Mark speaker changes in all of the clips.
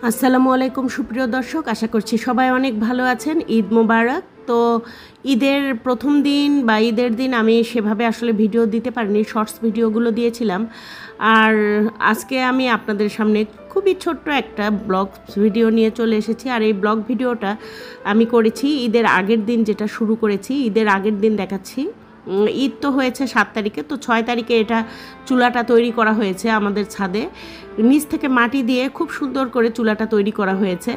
Speaker 1: আসসালামু আলাইকুম সুপ্রিয় দর্শক, আশা করছি সবাই অনেক ভালো আছেন। ঈদ মোবারক। তো ঈদের প্রথম দিন বা ঈদের দিন আমি সেভাবে আসলে ভিডিও দিতে পারিনি, শর্টস ভিডিওগুলো দিয়েছিলাম। আর আজকে আমি আপনাদের সামনে খুবই ছোট্ট একটা ব্লগ ভিডিও নিয়ে চলে এসেছি। আর এই ব্লগ ভিডিওটা আমি করেছি ঈদের আগের দিন, যেটা শুরু করেছি ঈদের আগের দিন দেখাচ্ছি। ঈদ তো হয়েছে 7 তারিখে, তো 6 তারিখে এটা চুলাটা তৈরি করা হয়েছে আমাদের ছাদে। নিচ থেকে মাটি দিয়ে খুব সুন্দর করে চুলাটা তৈরি করা হয়েছে।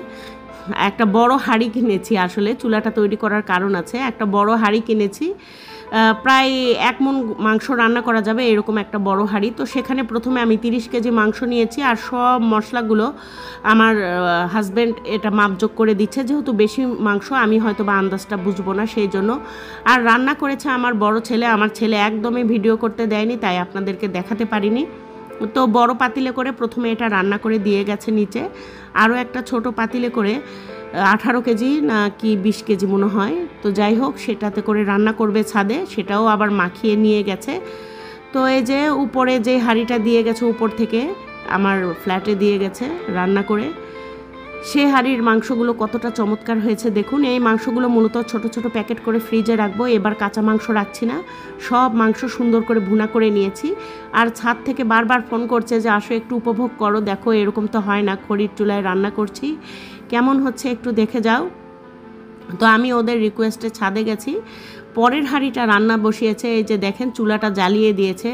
Speaker 1: একটা বড় হাঁড়ি কিনেছি, আসলে চুলাটা তৈরি করার কারণ আছে। একটা বড় হাঁড়ি কিনেছি, প্রায় 1 মণ মাংস রান্না করা যাবে এরকম একটা বড় হাঁড়ি। তো সেখানে প্রথমে আমি 30 কেজি মাংস নিয়েছি, আর সব মশলাগুলো আমার হাজব্যান্ড এটা মাপযোগ করে দিচ্ছে, যেহেতু বেশি মাংস আমি হয়তো বা আন্দাজটা বুঝবো না সেই জন্য। আর রান্না করেছে আমার বড় ছেলে। আমার ছেলে একদমই ভিডিও করতে দেয়নি, তাই আপনাদেরকে দেখাতে পারিনি। তো বড় পাতিলে করে প্রথমে এটা রান্না করে দিয়ে গেছে নিচে। আরও একটা ছোট পাতিলে করে 18 কেজি না কি 20 কেজি মনে হয়, তো যাই হোক সেটাতে করে রান্না করবে ছাদে, সেটাও আবার মাখিয়ে নিয়ে গেছে। তো এই যে উপরে যে হাঁড়িটা দিয়ে গেছে উপর থেকে আমার ফ্ল্যাটে দিয়ে গেছে রান্না করে, সে হাঁড়ির মাংসগুলো কতটা চমৎকার হয়েছে দেখুন। এই মাংসগুলো মূলত ছোট ছোট প্যাকেট করে ফ্রিজে রাখবো, এবার কাঁচা মাংস রাখছি না, সব মাংস সুন্দর করে ভুনা করে নিয়েছি। আর ছাদ থেকে বারবার ফোন করছে যে আসো একটু উপভোগ করো, দেখো এরকম তো হয় না, খড়ির চুলায় রান্না করছি, কেমন হচ্ছে একটু দেখে যাও। তো আমি ওদের রিকোয়েস্টে ছাদে গেছি। পরের হাঁড়িটা রান্না বসিয়েছে, এই যে দেখেন চুলাটা জ্বালিয়ে দিয়েছে,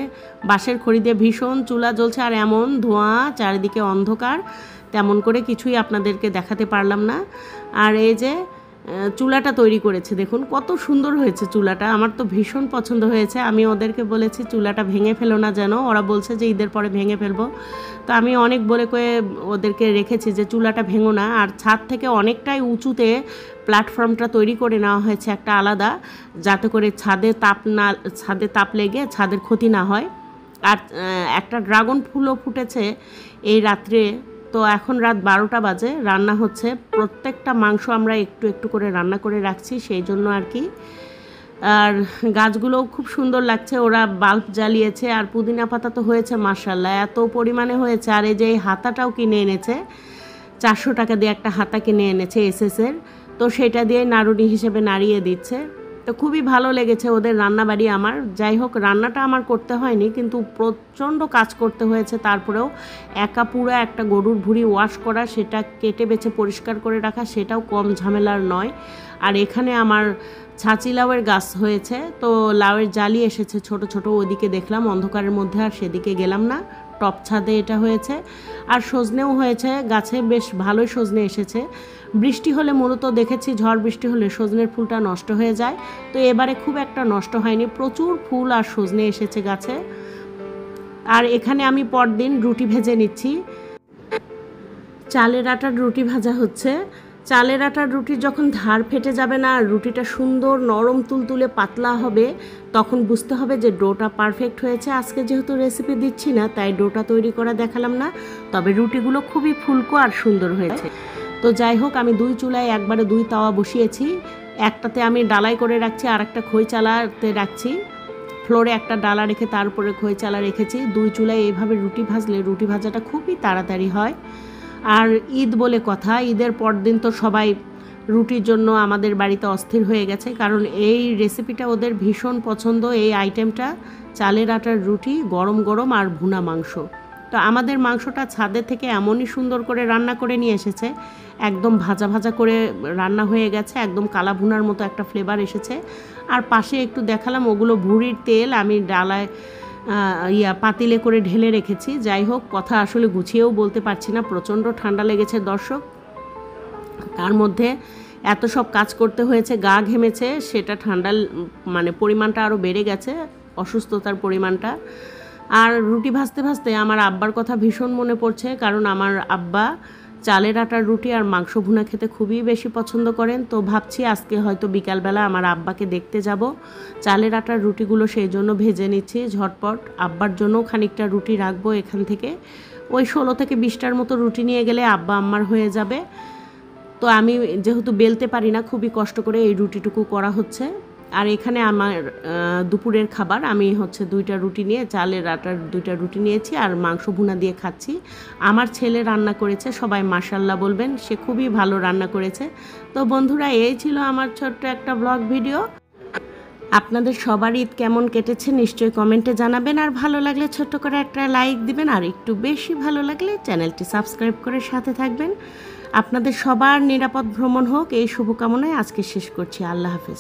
Speaker 1: বাঁশের খড়ি দিয়ে ভীষণ চুলা জ্বলছে, আর এমন ধোঁয়া, চারিদিকে অন্ধকার, তেমন করে কিছুই আপনাদেরকে দেখাতে পারলাম না। আর এই যে চুলাটা তৈরি করেছে, দেখুন কত সুন্দর হয়েছে চুলাটা, আমার তো ভীষণ পছন্দ হয়েছে। আমি ওদেরকে বলেছি চুলাটা ভেঙে ফেলো না যেন, ওরা বলছে যে ঈদের পরে ভেঙে ফেলবো। তো আমি অনেক বলে কয়ে ওদেরকে রেখেছি যে চুলাটা ভেঙো না। আর ছাদ থেকে অনেকটাই উঁচুতে প্ল্যাটফর্মটা তৈরি করে নেওয়া হয়েছে একটা আলাদা, যাতে করে ছাদে তাপ লেগে ছাদের ক্ষতি না হয়। আর একটা ড্রাগন ফুলও ফুটেছে এই রাত্রে। তো এখন রাত 12টা বাজে, রান্না হচ্ছে। প্রত্যেকটা মাংস আমরা একটু একটু করে রান্না করে রাখছি সেই জন্য আর কি। আর গাছগুলোও খুব সুন্দর লাগছে, ওরা বাল্ব জ্বালিয়েছে। আর পুদিনা পাতা তো হয়েছে মাশাআল্লাহ, এত পরিমাণে হয়েছে। আর এই যে এই হাতাটাও কিনে এনেছে, 400 টাকা দিয়ে একটা হাতা কিনে এনেছে এসএসের, তো সেটা দিয়ে নাড়ুনি হিসেবে নাড়িয়ে দিচ্ছে। তো খুবই ভালো লেগেছে ওদের রান্নাবাড়ি আমার। যাই হোক রান্নাটা আমার করতে হয়নি, কিন্তু প্রচণ্ড কাজ করতে হয়েছে। তারপরেও একা পুরো একটা গরুর ভুঁড়ি ওয়াশ করা, সেটা কেটে বেছে পরিষ্কার করে রাখা, সেটাও কম ঝামেলার নয়। আর এখানে আমার ছাঁচি লাউয়ের গাছ হয়েছে, তো লাউয়ের জালি এসেছে ছোট ছোট, ওদিকে দেখলাম অন্ধকারের মধ্যে, আর সেদিকে গেলাম না। টপ ছাদে এটা হয়েছে। আর সজনেও হয়েছে গাছে, বেশ ভালোই সজনে এসেছে। বৃষ্টি হলে মূলত দেখেছি ঝড় বৃষ্টি হলে সজনের ফুলটা নষ্ট হয়ে যায়, তো এবারে খুব একটা নষ্ট হয়নি, প্রচুর ফুল আর সজনে এসেছে গাছে। আর এখানে আমি পরদিন রুটি ভেজে নিচ্ছি, চালের আটার রুটি ভাজা হচ্ছে। চালের আটার রুটির যখন ধার ফেটে যাবে না, আর রুটিটা সুন্দর নরম তুলতুলে পাতলা হবে, তখন বুঝতে হবে যে ডোটা পারফেক্ট হয়েছে। আজকে যেহেতু রেসিপি দিচ্ছি না, তাই ডোটা তৈরি করা দেখালাম না, তবে রুটিগুলো খুবই ফুলকো আর সুন্দর হয়েছে। তো যাই হোক আমি 2 চুলায় একবারে 2 তাওয়া বসিয়েছি, একটাতে আমি ডালাই করে রাখছি, আর একটা খই চালাতে রাখছি। ফ্লোরে একটা ডালা রেখে তার উপরে খই চালা রেখেছি। 2 চুলায় এইভাবে রুটি ভাজলে রুটি ভাজাটা খুবই তাড়াতাড়ি হয়। আর ঈদ বলে কথা, ঈদের পরদিন তো সবাই রুটির জন্য আমাদের বাড়িতে অস্থির হয়ে গেছে, কারণ এই রেসিপিটা ওদের ভীষণ পছন্দ, এই আইটেমটা, চালের আটার রুটি গরম গরম আর ভুনা মাংস। তো আমাদের মাংসটা ছাদে থেকে এমনই সুন্দর করে রান্না করে নিয়ে এসেছে, একদম ভাজা ভাজা করে রান্না হয়ে গেছে, একদম কালা ভুনার মতো একটা ফ্লেভার এসেছে। আর পাশে একটু দেখালাম, ওগুলো ভুঁড়ির তেল আমি ডালায় পাতিলে করে ঢেলে রেখেছি। যাই হোক কথা আসলে গুছিয়েও বলতে পারছি না, প্রচণ্ড ঠান্ডা লেগেছে দর্শক। তার মধ্যে এত সব কাজ করতে হয়েছে, গা ঘেমেছে, সেটা ঠান্ডা মানে পরিমাণটা আরও বেড়ে গেছে, অসুস্থতার পরিমাণটা। আর রুটি ভাজতে ভাজতে আমার আব্বার কথা ভীষণ মনে পড়ছে, কারণ আমার আব্বা চালের আটার রুটি আর মাংস ভুনা খেতে খুবই বেশি পছন্দ করেন। তো ভাবছি আজকে হয়তো বিকালবেলা আমার আব্বাকে দেখতে যাব। চালের আটার রুটিগুলো সেই জন্য ভেজে নিচ্ছি ঝটপট, আব্বার জন্যও খানিকটা রুটি রাখবো এখান থেকে। ওই 16 থেকে 20টার মতো রুটি নিয়ে গেলে আব্বা আম্মার হয়ে যাবে। তো আমি যেহেতু বেলতে পারি না, খুবই কষ্ট করে এই রুটিটুকু করা হচ্ছে। আর এখানে আমার দুপুরের খাবার আমি হচ্ছে 2টা রুটি নিয়ে চালের আটার 2টা রুটি নিয়েছি আর মাংস ভুনা দিয়ে খাচ্ছি। আমার ছেলে রান্না করেছে, সবাই মাশাল্লাহ বলবেন, সে খুবই ভালো রান্না করেছে। তো বন্ধুরা, এই ছিল আমার ছোট্ট একটা ব্লগ ভিডিও। আপনাদের সবার ঈদ কেমন কেটেছে নিশ্চয়ই কমেন্টে জানাবেন, আর ভালো লাগলে ছোট্ট করে একটা লাইক দিবেন, আর একটু বেশি ভালো লাগলে চ্যানেলটি সাবস্ক্রাইব করে সাথে থাকবেন। আপনাদের সবার নিরাপদ ভ্রমণ হোক এই শুভকামনায় আজকে শেষ করছি। আল্লাহ হাফেজ।